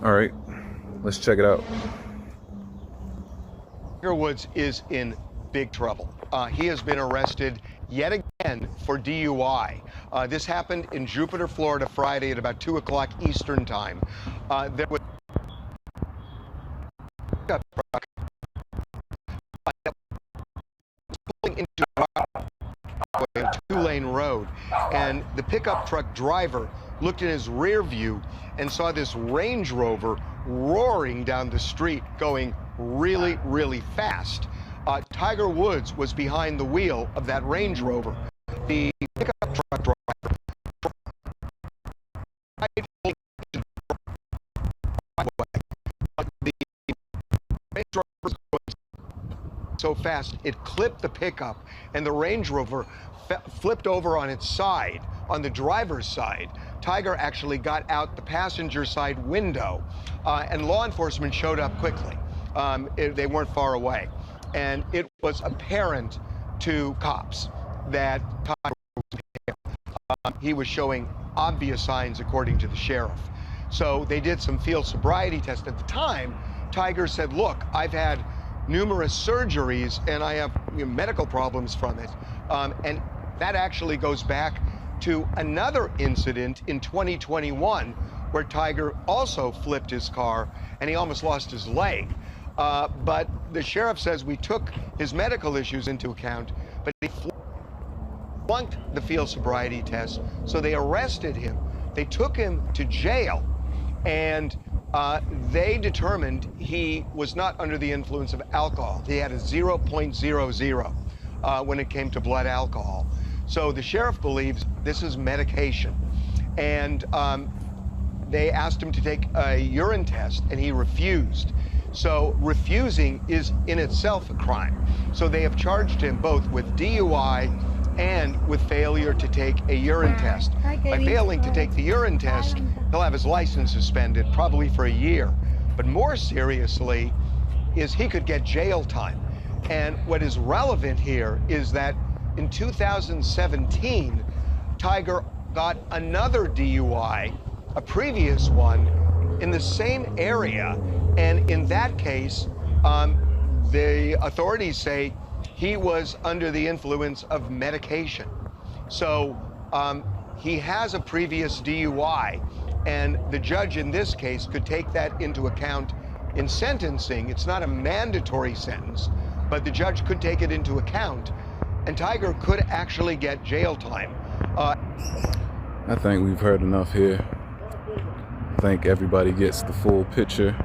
All right, let's check it out. Tiger Woods is in big trouble. He has been arrested yet again for DUI. This happened in Jupiter, Florida, Friday at about 2 o'clock Eastern time. There was a pickup truck pulling into a two-lane road, and the pickup truck driver looked in his rear view and saw this Range Rover roaring down the street, going really, really fast. Tiger Woods was behind the wheel of that Range Rover. The pickup truck driver tried pulling into the driveway, but the Range Rover was going so fast it clipped the pickup, and the Range Rover flipped over on its side, on the driver's side. Tiger actually got out the passenger side window, and law enforcement showed up quickly. They weren't far away. And it was apparent to cops that Tiger was impaired. He was showing obvious signs, according to the sheriff. So they did some field sobriety tests. At the time, Tiger said, look, I've had numerous surgeries and I have medical problems from it. And that actually goes back to another incident in 2021 where Tiger also flipped his car and he almost lost his leg. But the sheriff says we took his medical issues into account, but he flunked the field sobriety test, so they arrested him. They took him to jail, and they determined he was not under the influence of alcohol. He had a 0.00 when it came to blood alcohol. So the sheriff believes this is medication. And they asked him to take a urine test, and he refused. So refusing is in itself a crime. So they have charged him both with DUI and with failure to take a urine test. By failing to take the urine test, he'll have his license suspended, probably for a year. But more seriously is he could get jail time. And what is relevant here is that in 2017, Tiger got another DUI, a previous one, in the same area. And in that case, the authorities say he was under the influence of medication. So he has a previous DUI, and the judge in this case could take that into account in sentencing. It's not a mandatory sentence, but the judge could take it into account, and Tiger could actually get jail time. I think we've heard enough here. I think everybody gets the full picture,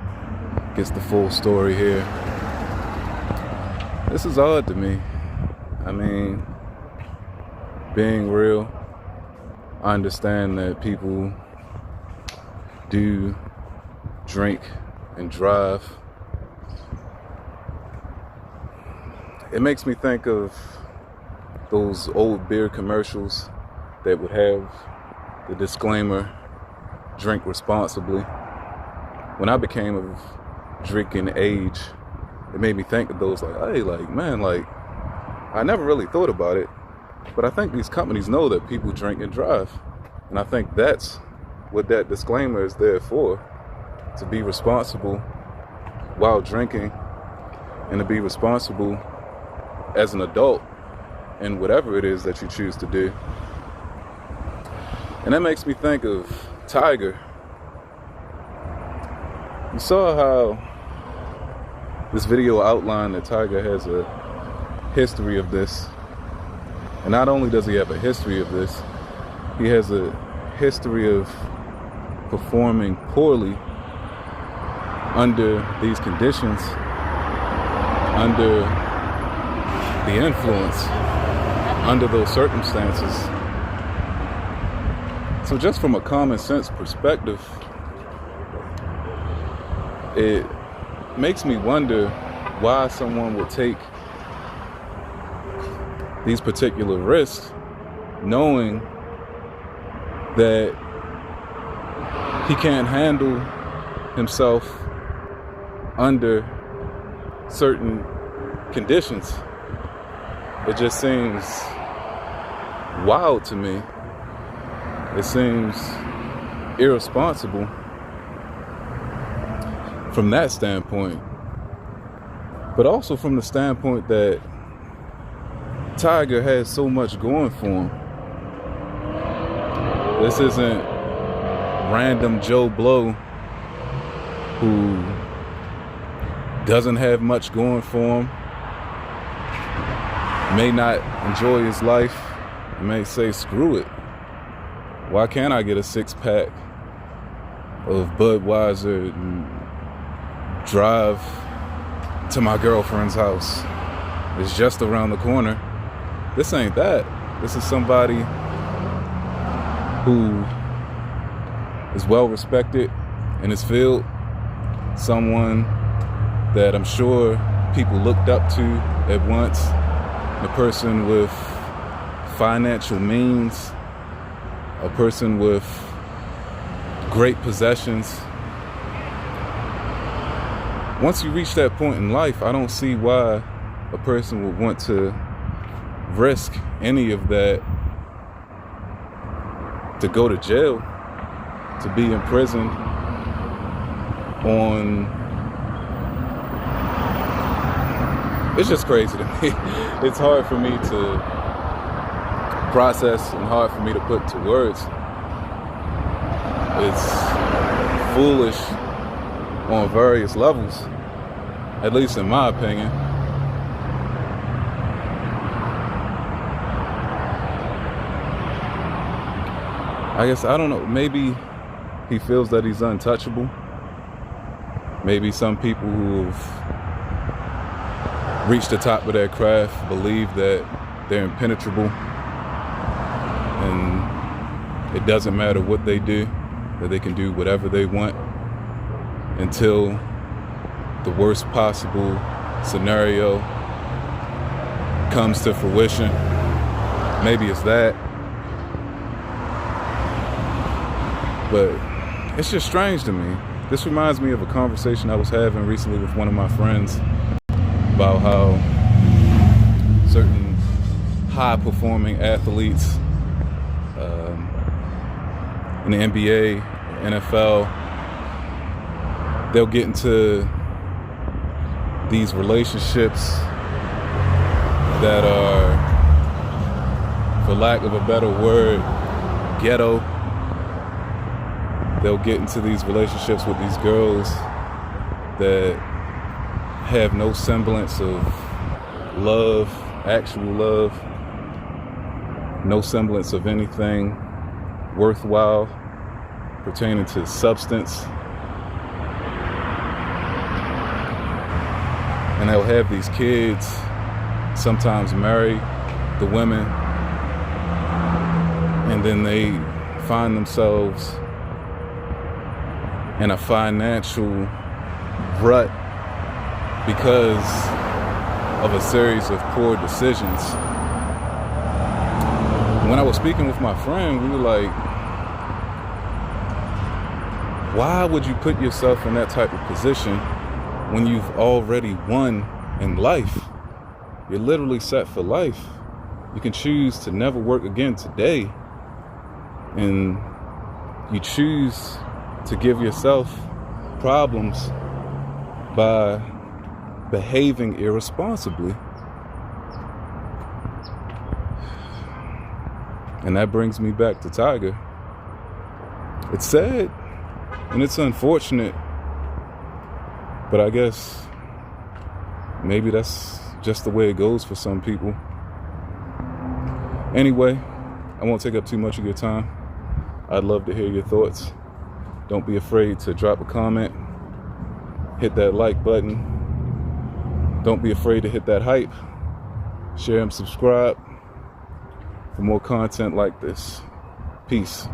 gets the full story here. This is odd to me. I mean, being real, I understand that people do drink and drive. It makes me think of those old beer commercials that would have the disclaimer, drink responsibly. When I became of drinking age, it made me think of those, like, hey, like, man, like, I never really thought about it, but I think these companies know that people drink and drive. And I think that's what that disclaimer is there for, to be responsible while drinking and to be responsible as an adult in whatever it is that you choose to do. And that makes me think of Tiger. You saw how this video outlined that Tiger has a history of this. And not only does he have a history of this, he has a history of performing poorly under these conditions, under the influence, under those circumstances. So just from a common sense perspective, it makes me wonder why someone would take these particular risks knowing that he can't handle himself under certain conditions. It just seems wild to me. It seems irresponsible. from that standpoint, but also from the standpoint that Tiger has so much going for him. This isn't random Joe Blow who doesn't have much going for him, may not enjoy his life, may say, screw it. Why can't I get a 6-pack of Budweiser and drive to my girlfriend's house? It's just around the corner. This ain't that. This is somebody who is well respected in his field, someone that I'm sure people looked up to at once, a person with financial means, a person with great possessions. Once you reach that point in life, I don't see why a person would want to risk any of that to go to jail, to be in prison on. It's just crazy to me. It's hard for me to process and hard for me to put to words. It's foolish on various levels, at least in my opinion. I guess, I don't know, maybe he feels that he's untouchable. Maybe some people who've reached the top of their craft believe that they're impenetrable and it doesn't matter what they do, that they can do whatever they want until the worst possible scenario comes to fruition. Maybe it's that. But it's just strange to me. This reminds me of a conversation I was having recently with one of my friends about how certain high-performing athletes in the NBA, NFL, they'll get into these relationships that are, for lack of a better word, ghetto. They'll get into these relationships with these girls that have no semblance of love, actual love, no semblance of anything worthwhile pertaining to substance. And they'll have these kids, sometimes marry the women, and then they find themselves in a financial rut because of a series of poor decisions. When I was speaking with my friend, we were like, why would you put yourself in that type of position when you've already won in life? You're literally set for life. You can choose to never work again today, and you choose to give yourself problems by behaving irresponsibly. And that brings me back to Tiger. It's sad and it's unfortunate, but I guess maybe that's just the way it goes for some people. Anyway, I won't take up too much of your time. I'd love to hear your thoughts. Don't be afraid to drop a comment. Hit that like button. Don't be afraid to hit that hype. Share and subscribe for more content like this. Peace.